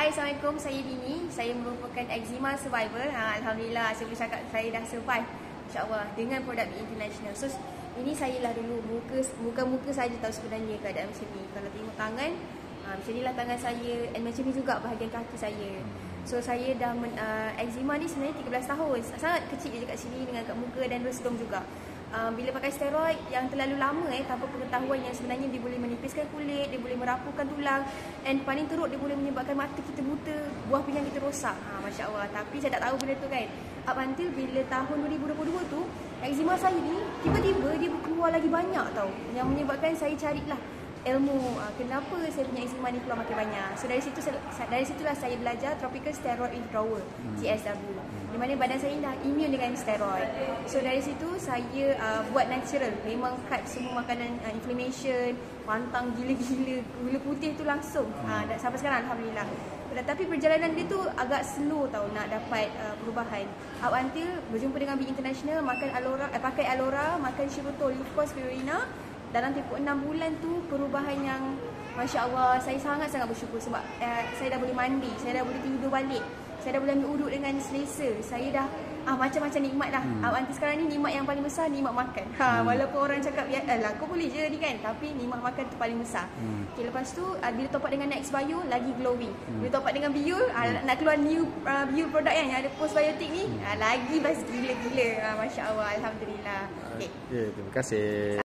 Hai, Assalamualaikum. Saya Dini. Saya merupakan eczema survivor. Alhamdulillah, saya boleh cakap saya dah survive, insyaAllah, dengan produk Be International. So, ini saya lah dulu, muka saja tahu sebenarnya keadaan macam ni. Kalau tengok tangan, macam ni lah tangan saya. And macam ni juga bahagian kaki saya. So, saya dah eczema ni sebenarnya 13 tahun. Sangat kecil je kat sini dengan kat muka dan rostom juga. Bila pakai steroid yang terlalu lama tanpa pengetahuan yang sebenarnya dia boleh menipiskan kulit, dia boleh merapuhkan tulang, and paling teruk dia boleh menyebabkan mata kita buta, buah pinggang kita rosak. Masya Allah. Tapi saya tak tahu benda tu kan. Up until bila tahun 2022 tu, eczema saya ni tiba-tiba dia keluar lagi banyak tau. Yang menyebabkan saya carilah ilmu kenapa saya punya eczema ni keluar makin banyak. So dari situlah saya belajar Tropical Steroid Withdrawal, TSW, di mana badan saya dah immune dengan steroid. So dari situ saya buat natural, memang cut semua makanan inflammation, pantang gila-gila, gula putih tu langsung. Dan sampai sekarang Alhamdulillah. Tapi perjalanan dia tu agak slow tau nak dapat perubahan. Up until berjumpa dengan Be International, makan pakai Alora, makan Shirutol, Leucos, Spirulina. Dalam tempoh 6 bulan tu perubahan yang Masya Allah, saya sangat-sangat bersyukur sebab saya dah boleh mandi, saya dah boleh tidur balik, saya dah boleh ambil uduk dengan selesa, saya dah macam-macam nikmat dah. Until sekarang ni nikmat yang paling besar nikmat makan. Walaupun orang cakap alah kau boleh je ni kan, tapi nikmat makan tu paling besar. Okay, lepas tu bila top up dengan Next Bio lagi glowing. Bila top up dengan Biol, nak keluar new Biol produk yang ada postbiotik ni, lagi bas gila-gila. Masya Allah, Alhamdulillah. Okay, terima kasih.